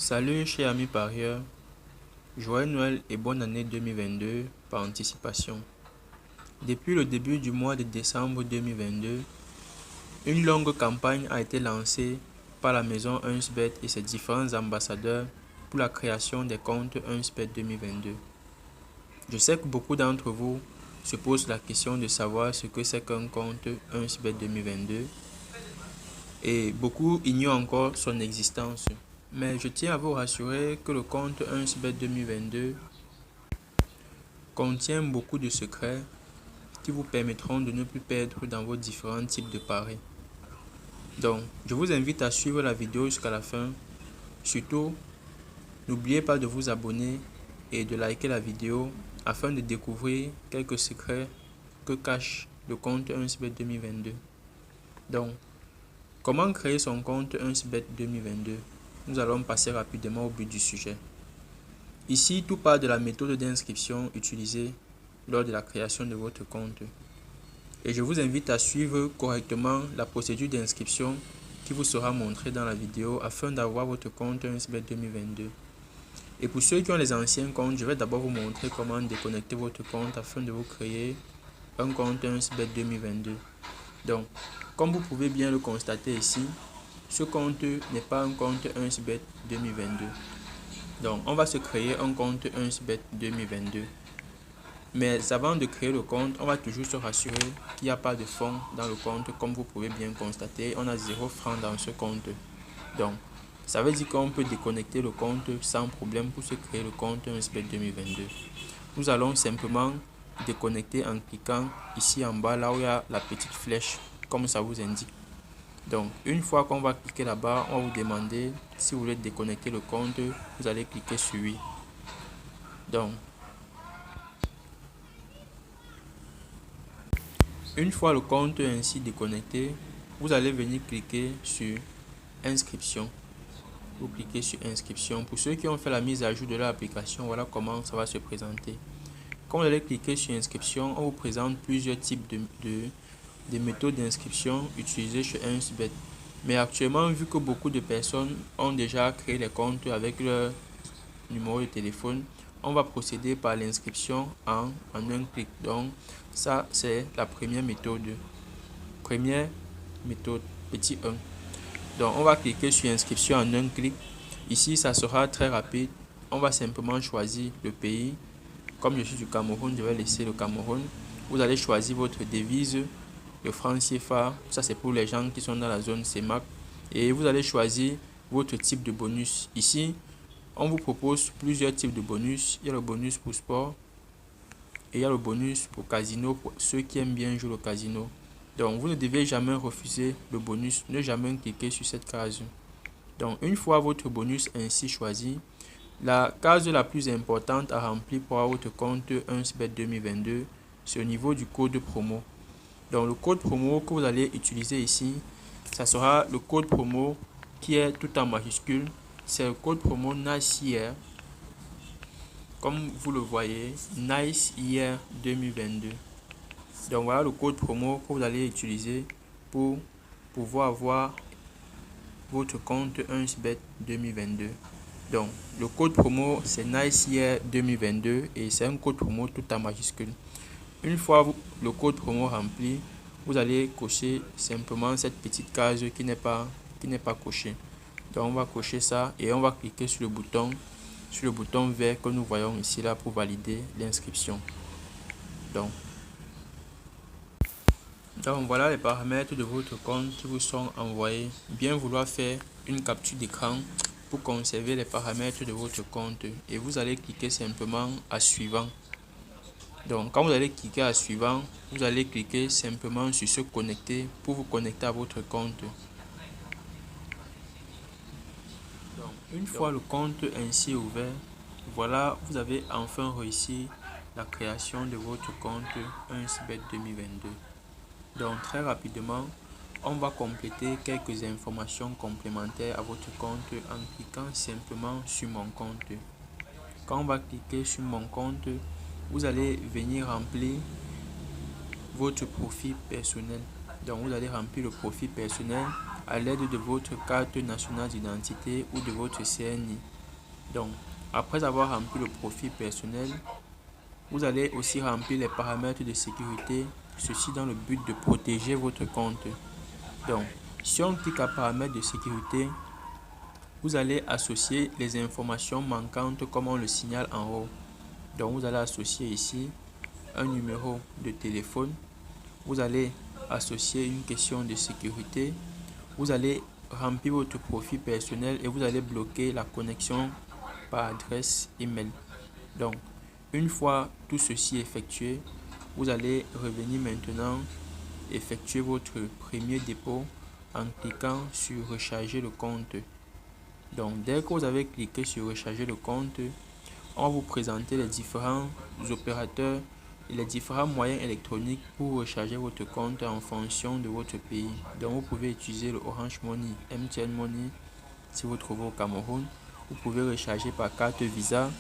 Salut chers amis parieurs, joyeux Noël et bonne année 2022 par anticipation. Depuis le début du mois de décembre 2022, une longue campagne a été lancée par la maison 1xBet et ses différents ambassadeurs pour la création des comptes 1xBet 2022. Je sais que beaucoup d'entre vous se posent la question de savoir ce que c'est qu'un compte 1xBet 2022 et beaucoup ignorent encore son existence. Mais je tiens à vous rassurer que le compte 1xBet 2022 contient beaucoup de secrets qui vous permettront de ne plus perdre dans vos différents types de paris. Donc, je vous invite à suivre la vidéo jusqu'à la fin. Surtout, n'oubliez pas de vous abonner et de liker la vidéo afin de découvrir quelques secrets que cache le compte 1xBet 2022. Donc, comment créer son compte 1xBet 2022? Nous allons passer rapidement au but du sujet. Ici, tout part de la méthode d'inscription utilisée lors de la création de votre compte. Et je vous invite à suivre correctement la procédure d'inscription qui vous sera montrée dans la vidéo afin d'avoir votre compte 1xBet 2022. Et pour ceux qui ont les anciens comptes, je vais d'abord vous montrer comment déconnecter votre compte afin de vous créer un compte 1xBet 2022. Donc, comme vous pouvez bien le constater ici, ce compte n'est pas un compte 1xBet 2022. Donc, on va se créer un compte 1xBet 2022. Mais avant de créer le compte, on va toujours se rassurer qu'il n'y a pas de fonds dans le compte. Comme vous pouvez bien constater, on a 0 francs dans ce compte. Donc, ça veut dire qu'on peut déconnecter le compte sans problème pour se créer le compte 1xBet 2022. Nous allons simplement déconnecter en cliquant ici en bas, là où il y a la petite flèche, comme ça vous indique. Donc, une fois qu'on va cliquer là-bas, on va vous demander si vous voulez déconnecter le compte. Vous allez cliquer sur oui. Donc, une fois le compte ainsi déconnecté, vous allez venir cliquer sur inscription. Vous cliquez sur inscription. Pour ceux qui ont fait la mise à jour de l'application, voilà comment ça va se présenter. Quand vous allez cliquer sur inscription, on vous présente plusieurs types de méthodes d'inscription utilisées chez 1xBet. Mais actuellement, vu que beaucoup de personnes ont déjà créé les comptes avec leur numéro de téléphone, on va procéder par l'inscription en un clic. Donc, ça, c'est la première méthode. Première méthode, petit 1. Donc, on va cliquer sur inscription en un clic. Ici, ça sera très rapide. On va simplement choisir le pays. Comme je suis du Cameroun, je vais laisser le Cameroun. Vous allez choisir votre devise, le franc CFA. Ça, c'est pour les gens qui sont dans la zone CEMAC. Et vous allez choisir votre type de bonus. Ici, on vous propose plusieurs types de bonus. Il y a le bonus pour sport et il y a le bonus pour casino pour ceux qui aiment bien jouer au casino. Donc, vous ne devez jamais refuser le bonus. Ne jamais cliquer sur cette case. Donc, une fois votre bonus ainsi choisi, la case la plus importante à remplir pour avoir votre compte 1xBet 2022, c'est au niveau du code promo. Donc, le code promo que vous allez utiliser ici, ça sera le code promo qui est tout en majuscule. C'est le code promo Nice Year. Comme vous le voyez, Nice Year 2022. Donc, voilà le code promo que vous allez utiliser pour pouvoir avoir votre compte 1xBet 2022. Donc, le code promo, c'est Nice Year 2022 et c'est un code promo tout en majuscule. Une fois le code promo rempli, vous allez cocher simplement cette petite case qui n'est pas cochée. Donc, on va cocher ça et on va cliquer sur le bouton vert que nous voyons ici là pour valider l'inscription. Donc, voilà les paramètres de votre compte qui vous sont envoyés. Bien vouloir faire une capture d'écran pour conserver les paramètres de votre compte et vous allez cliquer simplement à suivant. Donc, quand vous allez cliquer à suivant, vous allez cliquer simplement sur se connecter pour vous connecter à votre compte. Donc, une fois le compte ainsi ouvert, voilà, vous avez enfin réussi la création de votre compte 1xBet 2022. Donc, très rapidement, on va compléter quelques informations complémentaires à votre compte en cliquant simplement sur mon compte. Quand on va cliquer sur mon compte, vous allez venir remplir votre profil personnel. Donc, vous allez remplir le profil personnel à l'aide de votre carte nationale d'identité ou de votre CNI. Donc, après avoir rempli le profil personnel, vous allez aussi remplir les paramètres de sécurité, ceci dans le but de protéger votre compte. Donc, si on clique à paramètres de sécurité, vous allez associer les informations manquantes comme on le signale en haut. Donc, vous allez associer ici un numéro de téléphone. Vous allez associer une question de sécurité. Vous allez remplir votre profil personnel et vous allez bloquer la connexion par adresse email. Donc, une fois tout ceci effectué, vous allez revenir maintenant effectuer votre premier dépôt en cliquant sur recharger le compte. Donc, dès que vous avez cliqué sur recharger le compte, on va vous présenter les différents opérateurs et les différents moyens électroniques pour recharger votre compte en fonction de votre pays. Donc, vous pouvez utiliser le Orange Money, MTN Money si vous trouvez au Cameroun. Vous pouvez recharger par carte Visa.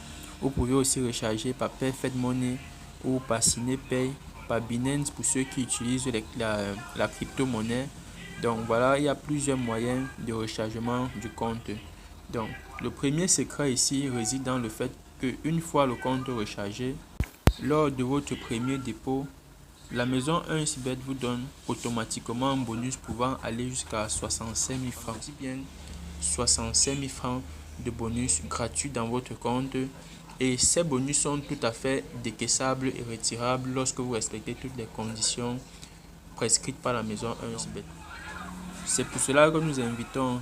Vous pouvez aussi recharger par Perfect Money ou par CinePay, par Binance pour ceux qui utilisent la crypto-monnaie. Donc voilà, il y a plusieurs moyens de rechargement du compte. Donc le premier secret ici réside dans le fait que une fois le compte rechargé, lors de votre premier dépôt, la maison 1xBet vous donne automatiquement un bonus pouvant aller jusqu'à 65 000 francs. Je dis bien 65 000 francs de bonus gratuits dans votre compte. Et ces bonus sont tout à fait décaissables et retirables lorsque vous respectez toutes les conditions prescrites par la maison 1xBet. C'est pour cela que nous invitons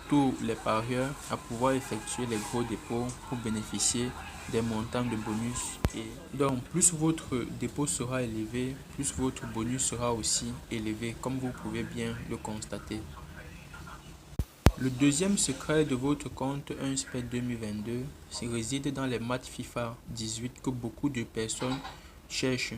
tous les parieurs à pouvoir effectuer les gros dépôts pour bénéficier des montants de bonus. Et donc, plus votre dépôt sera élevé, plus votre bonus sera aussi élevé, comme vous pouvez bien le constater. Le deuxième secret de votre compte 1xBet 2022 réside dans les matchs FIFA 18 que beaucoup de personnes cherchent.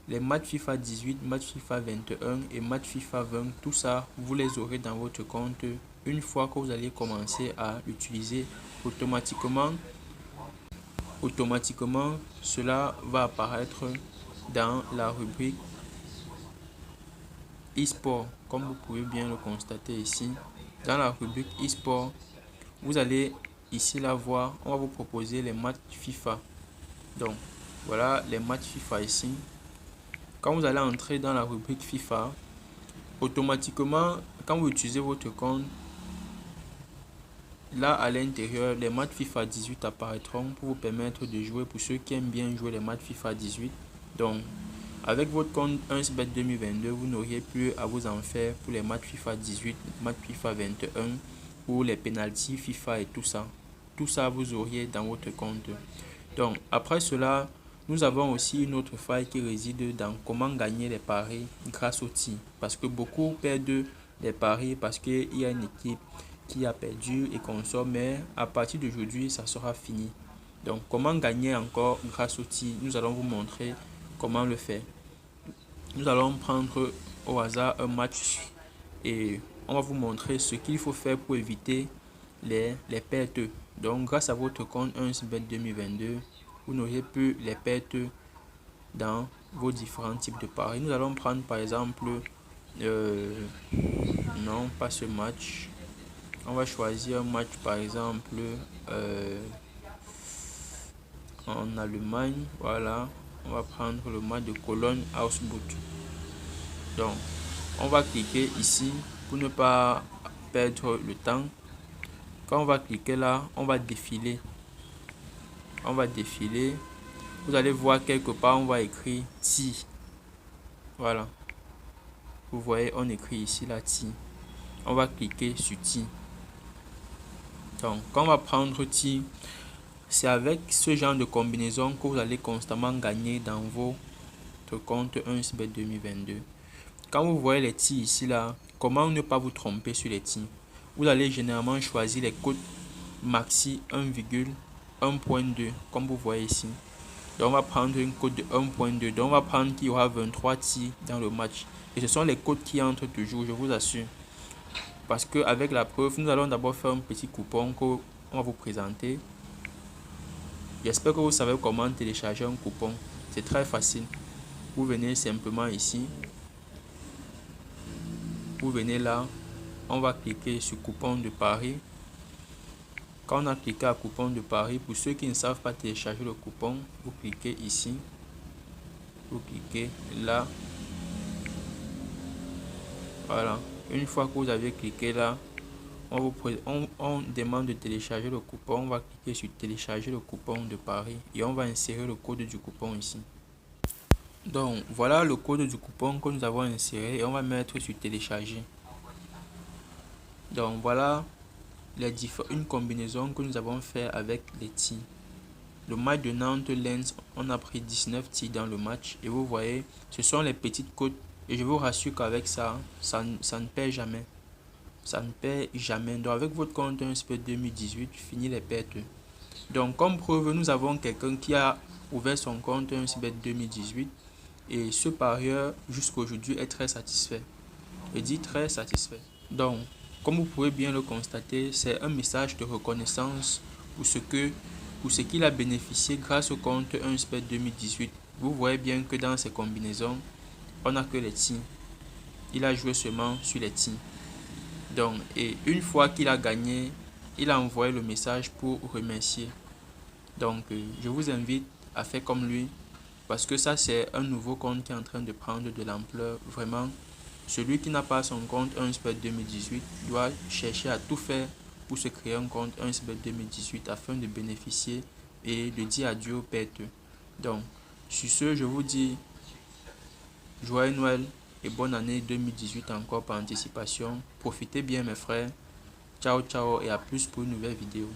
Les matchs FIFA 18, matchs FIFA 21 et matchs FIFA 20, tout ça, vous les aurez dans votre compte une fois que vous allez commencer à l'utiliser automatiquement. Automatiquement, cela va apparaître dans la rubrique e-sport, comme vous pouvez bien le constater ici. Dans la rubrique e-sport, vous allez ici la voir, on va vous proposer les matchs FIFA. Donc, voilà les matchs FIFA ici. Quand vous allez entrer dans la rubrique FIFA, automatiquement, quand vous utilisez votre compte, là à l'intérieur, les matchs FIFA 18 apparaîtront pour vous permettre de jouer pour ceux qui aiment bien jouer les matchs FIFA 18. Donc, avec votre compte 1xBet 2022, vous n'auriez plus à vous en faire pour les matchs FIFA 18, matchs FIFA 21 ou les penalties FIFA et tout ça. Tout ça, vous auriez dans votre compte. Donc, après cela, nous avons aussi une autre faille qui réside dans comment gagner les paris grâce au TI. Parce que beaucoup perdent les paris parce qu'il y a une équipe qui a perdu et qu'on sort, mais à partir d'aujourd'hui, ça sera fini. Donc, comment gagner encore grâce au TI? Nous allons vous montrer comment le faire. Nous allons prendre au hasard un match et on va vous montrer ce qu'il faut faire pour éviter les pertes. Donc, grâce à votre compte 1xBet 2022, vous n'aurez plus les pertes dans vos différents types de paris. Nous allons prendre par exemple, non, pas ce match. On va choisir un match par exemple en Allemagne. Voilà, on va prendre le match de Cologne-Augsbourg. Donc, on va cliquer ici pour ne pas perdre le temps. Quand on va cliquer là, on va défiler. On va défiler. Vous allez voir quelque part, on va écrire TI. Voilà. Vous voyez, on écrit ici la TI. On va cliquer sur TI. Donc, quand on va prendre TI, c'est avec ce genre de combinaison que vous allez constamment gagner dans votre compte 1xBet 2022. Quand vous voyez les TI ici là, comment ne pas vous tromper sur les TI? Vous allez généralement choisir les codes maxi 1,1.2 comme vous voyez ici. Donc on va prendre une cote de 1.2. Donc on va prendre qu'il y aura 23 TI dans le match. Et ce sont les cotes qui entrent toujours, je vous assure. Parce qu'avec la preuve, nous allons d'abord faire un petit coupon qu'on va vous présenter. J'espère que vous savez comment télécharger un coupon. C'est très facile. Vous venez simplement ici. Vous venez là. On va cliquer sur coupon de pari. Quand on a cliqué à coupon de Paris, pour ceux qui ne savent pas télécharger le coupon, vous cliquez ici, vous cliquez là. Voilà, une fois que vous avez cliqué là, on demande de télécharger le coupon. On va cliquer sur télécharger le coupon de Paris et on va insérer le code du coupon ici. Donc voilà le code du coupon que nous avons inséré et on va mettre sur télécharger. Donc voilà une combinaison que nous avons fait avec les tirs. Le match de Nantes-Lens, on a pris 19 tirs dans le match et vous voyez, ce sont les petites cotes et je vous rassure qu'avec ça, ça ne perd jamais. Ça ne perd jamais. Donc avec votre compte 1xBet 2018, fini les pertes. Donc comme preuve, nous avons quelqu'un qui a ouvert son compte 1xBet 2018 et ce parieur jusqu'à aujourd'hui est très satisfait. Je dis très satisfait. Donc comme vous pouvez bien le constater, c'est un message de reconnaissance pour ce qu'il a bénéficié grâce au compte 1xBet 2018. Vous voyez bien que dans ces combinaisons, on n'a que les tirs. Il a joué seulement sur les tirs. Donc, et une fois qu'il a gagné, il a envoyé le message pour remercier. Donc, je vous invite à faire comme lui parce que ça, c'est un nouveau compte qui est en train de prendre de l'ampleur. Vraiment, celui qui n'a pas son compte 1xBet 2018 doit chercher à tout faire pour se créer un compte 1xBet 2018 afin de bénéficier et de dire adieu aux pertes. Donc, sur ce, je vous dis joyeux Noël et bonne année 2018 encore par anticipation. Profitez bien mes frères. Ciao ciao et à plus pour une nouvelle vidéo.